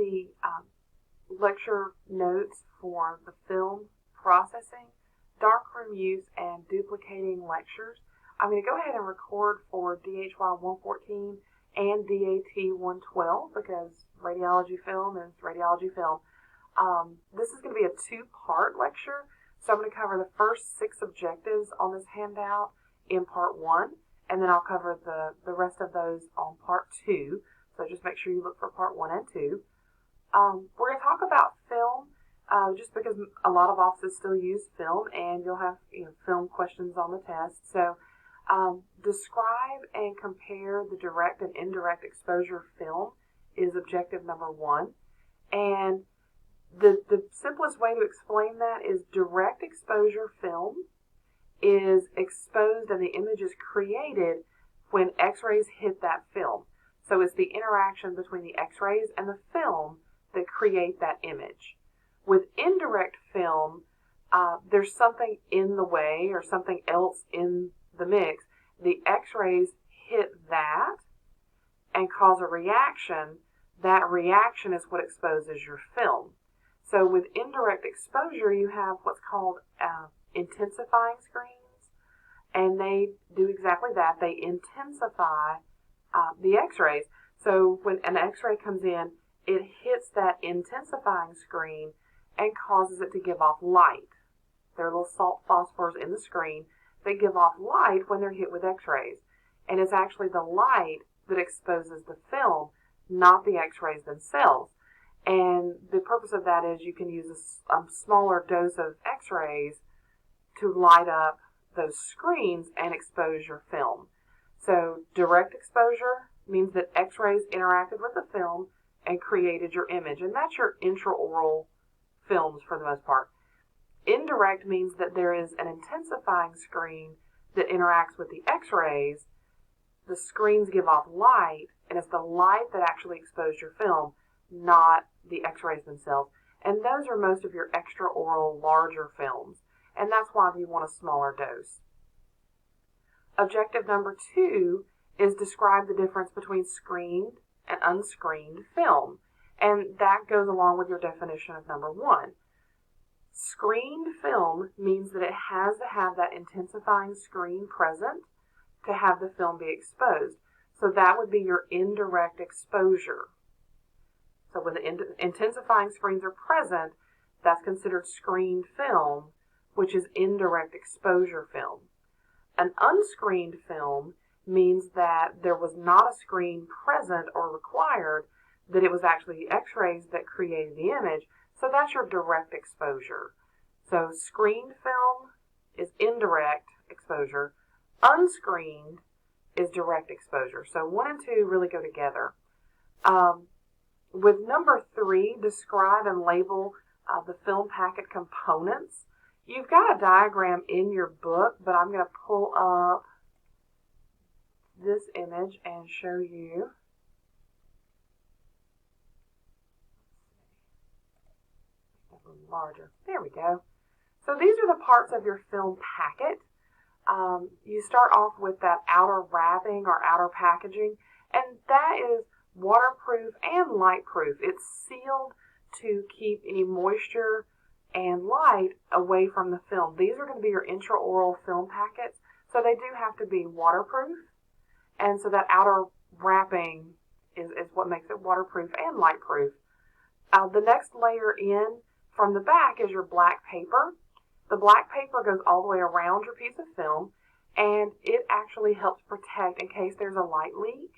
the lecture notes for the film processing, darkroom use, and duplicating lectures. I'm going to go ahead and record for DHY 114 and DAT 112 because radiology film is radiology film. This is going to be a two-part lecture, so I'm going to cover the first 6 objectives on this handout in part 1, and then I'll cover the rest of those on part 2, so just make sure you look for part 1 and 2. We're going to talk about film, just because a lot of offices still use film, and you'll have film questions on the test. So describe and compare the direct and indirect exposure film is objective number 1. And the simplest way to explain that is direct exposure film is exposed and the image is created when X-rays hit that film. So it's the interaction between the X-rays and the film that create that image. With indirect film, there's something in the way or something else in the mix. The X-rays hit that and cause a reaction. That reaction is what exposes your film. So with indirect exposure, you have what's called intensifying screens, and they do exactly that. They intensify the X-rays. So when an X-ray comes in, it hits that intensifying screen and causes it to give off light. There are little salt phosphors in the screen that give off light when they're hit with X-rays. And it's actually the light that exposes the film, not the X-rays themselves. And the purpose of that is you can use a smaller dose of X-rays to light up those screens and expose your film. So direct exposure means that X-rays interacted with the film and created your image. And that's your intraoral films for the most part. Indirect means that there is an intensifying screen that interacts with the X-rays. The screens give off light, and it's the light that actually exposed your film, not the X-rays themselves. And those are most of your extraoral larger films, and that's why you want a smaller dose. Objective number 2 is describe the difference between screened and unscreened film, and that goes along with your definition of number 1. Screened film means that it has to have that intensifying screen present to have the film be exposed. So that would be your indirect exposure. So when the intensifying screens are present, that's considered screened film, which is indirect exposure film. An unscreened film means that there was not a screen present or required, that it was actually the X-rays that created the image. So that's your direct exposure. So screened film is indirect exposure. Unscreened is direct exposure. So 1 and 2 really go together. With number 3, describe and label the film packet components. You've got a diagram in your book, but I'm going to pull up this image and show you. A little larger. There we go. So these are the parts of your film packet. You start off with that outer wrapping or outer packaging, and that is waterproof and lightproof. It's sealed to keep any moisture and light away from the film. These are going to be your intraoral film packets, so they do have to be waterproof, and so that outer wrapping is what makes it waterproof and lightproof. The next layer in from the back is your black paper. The black paper goes all the way around your piece of film, and it actually helps protect in case there's a light leak.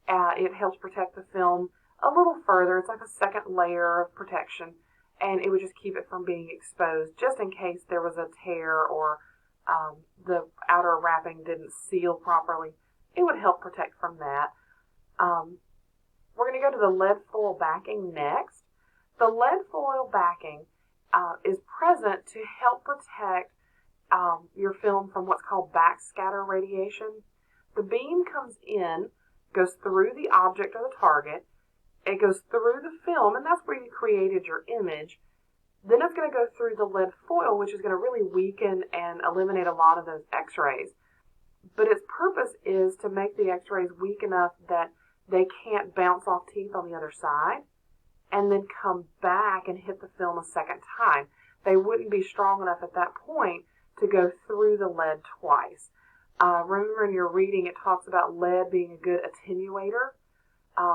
It helps protect the film a little further. It's like a second layer of protection, and it would just keep it from being exposed just in case there was a tear or the outer wrapping didn't seal properly. It would help protect from that. We're going to go to the lead foil backing next. The lead foil backing is present to help protect your film from what's called backscatter radiation. The beam comes in, goes through the object or the target, it goes through the film, and that's where you created your image. Then it's going to go through the lead foil, which is going to really weaken and eliminate a lot of those X-rays. But its purpose is to make the X-rays weak enough that they can't bounce off teeth on the other side, and then come back and hit the film a second time. They wouldn't be strong enough at that point to go through the lead twice. Remember in your reading it talks about lead being a good attenuator,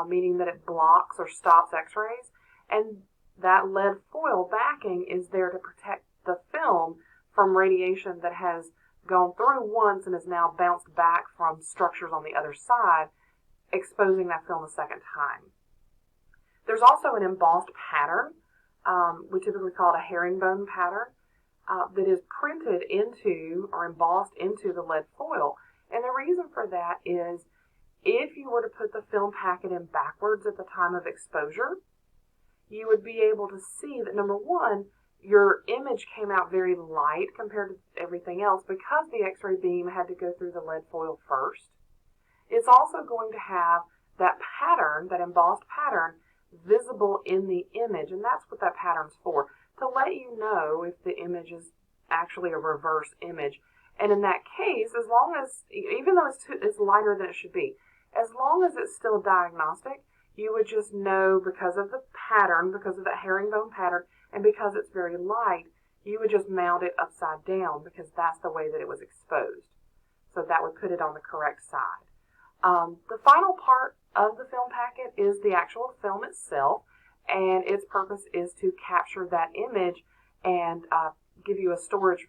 meaning that it blocks or stops X-rays, and that lead foil backing is there to protect the film from radiation that has gone through once and is now bounced back from structures on the other side, exposing that film a second time. There's also an embossed pattern, we typically call it a herringbone pattern, that is printed into or embossed into the lead foil. And the reason for that is if you were to put the film packet in backwards at the time of exposure, you would be able to see that, number one, your image came out very light compared to everything else because the X-ray beam had to go through the lead foil first. It's also going to have that pattern, that embossed pattern, visible in the image, and that's what that pattern's for, to let you know if the image is actually a reverse image. And in that case, as long as, even though it's lighter than it should be, as long as it's still diagnostic, you would just know because of the pattern, because of that herringbone pattern, and because it's very light, you would just mount it upside down because that's the way that it was exposed. So that would put it on the correct side. The final part of the film packet is the actual film itself, and its purpose is to capture that image and give you a storage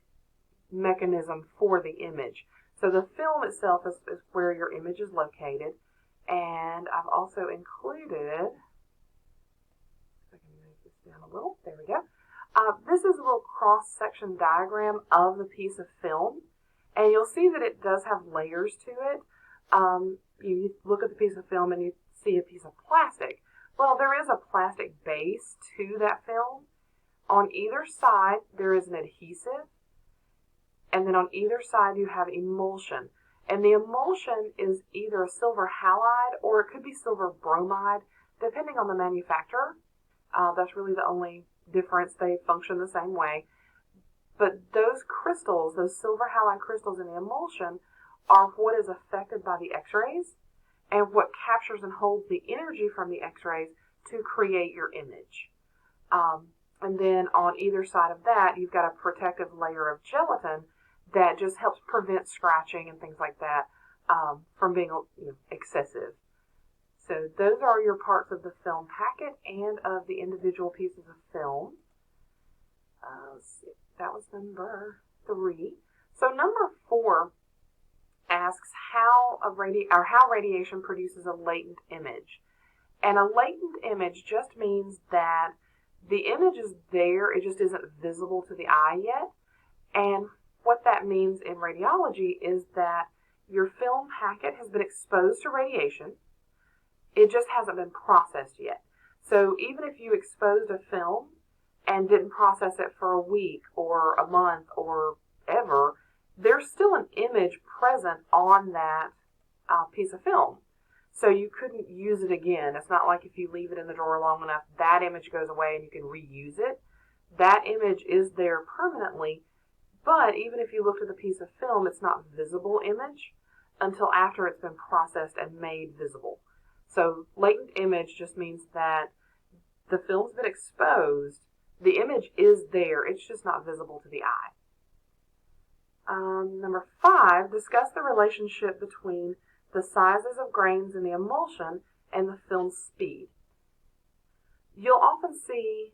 mechanism for the image. So the film itself is where your image is located, and I've also included, if I can move this down a little, there we go. This is a little cross-section diagram of the piece of film, and you'll see that it does have layers to it. You look at the piece of film and you see a piece of plastic. Well, there is a plastic base to that film. On either side, there is an adhesive, and then on either side you have emulsion. And the emulsion is either a silver halide or it could be silver bromide, depending on the manufacturer. That's really the only difference. They function the same way. But those crystals, those silver halide crystals in the emulsion, are what is affected by the X-rays and what captures and holds the energy from the X-rays to create your image. And then on either side of that, you've got a protective layer of gelatin that just helps prevent scratching and things like that from being excessive. So those are your parts of the film packet and of the individual pieces of film. Let's see, that was number 3. So number 4 asks how radiation produces a latent image. And a latent image just means that the image is there, it just isn't visible to the eye yet. And what that means in radiology is that your film packet has been exposed to radiation, it just hasn't been processed yet. So even if you exposed a film and didn't process it for a week or a month or ever, there's still an image present on that piece of film. So you couldn't use it again. It's not like if you leave it in the drawer long enough, that image goes away and you can reuse it. That image is there permanently, but even if you looked at the piece of film, it's not visible image until after it's been processed and made visible. So latent image just means that the film's been exposed, the image is there, it's just not visible to the eye. Number 5, discuss the relationship between the sizes of grains in the emulsion and the film's speed. You'll often see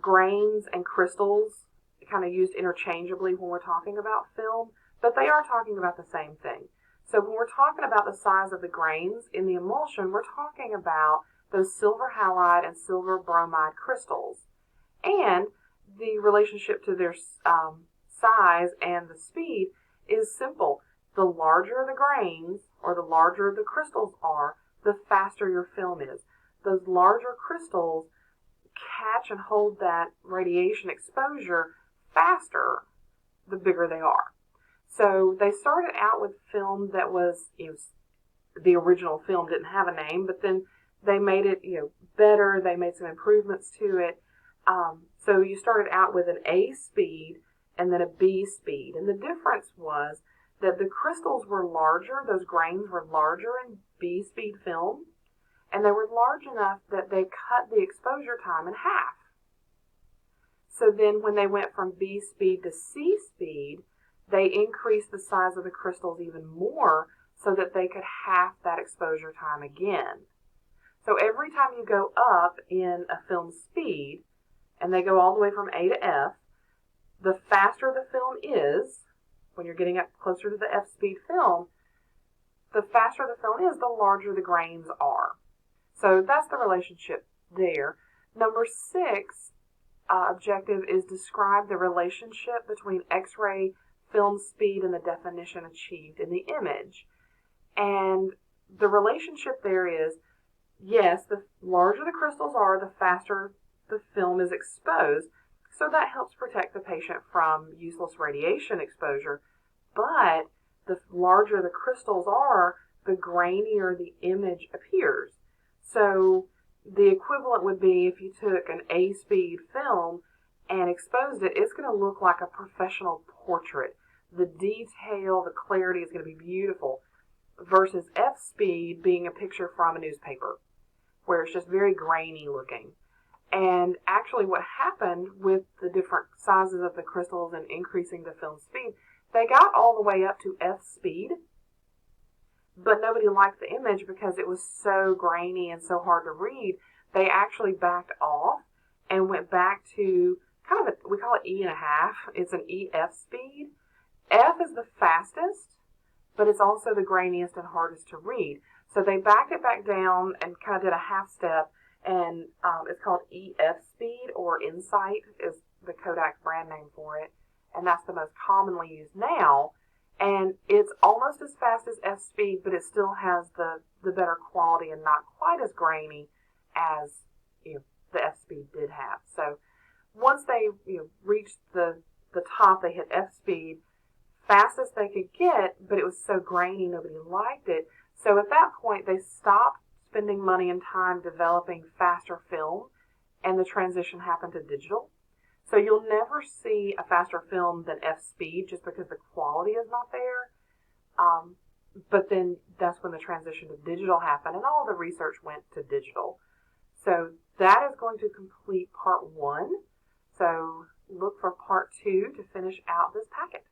grains and crystals kind of used interchangeably when we're talking about film, but they are talking about the same thing. So when we're talking about the size of the grains in the emulsion, we're talking about those silver halide and silver bromide crystals. And the relationship to their size and the speed is simple. The larger the grains or the larger the crystals are, the faster your film is. Those larger crystals catch and hold that radiation exposure faster the bigger they are. So they started out with film that was, the original film didn't have a name, but then they made it, better. They made some improvements to it. So you started out with an A speed and then a B speed. And the difference was that the crystals were larger, those grains were larger in B speed film, and they were large enough that they cut the exposure time in half. So then when they went from B speed to C speed, they increased the size of the crystals even more so that they could half that exposure time again. So every time you go up in a film speed, and they go all the way from A to F, the faster the film is, when you're getting up closer to the F speed film, the faster the film is, the larger the grains are. So that's the relationship there. Number 6 objective is describe the relationship between X-ray film speed and the definition achieved in the image. And the relationship there is, yes, the larger the crystals are, the faster the film is exposed. So that helps protect the patient from useless radiation exposure. But the larger the crystals are, the grainier the image appears. So the equivalent would be if you took an A speed film and exposed it, it's going to look like a professional portrait. The detail, the clarity is going to be beautiful, versus F speed being a picture from a newspaper, where it's just very grainy looking. And actually what happened with the different sizes of the crystals and increasing the film speed, they got all the way up to F speed, but nobody liked the image because it was so grainy and so hard to read. They actually backed off and went back to kind of we call it E.5. It's an EF speed. F is the fastest, but it's also the grainiest and hardest to read. So they backed it back down and kind of did a half step, and it's called EF speed, or Insight is the Kodak brand name for it, and that's the most commonly used now. And it's almost as fast as F speed, but it still has the better quality and not quite as grainy as the F speed did have. So once they reached the top, they hit F speed, fastest they could get, but it was so grainy nobody liked it. So at that point they stopped spending money and time developing faster film, and the transition happened to digital. So you'll never see a faster film than F speed just because the quality is not there. But then that's when the transition to digital happened, and all the research went to digital. So that is going to complete part 1. So look for part 2 to finish out this packet.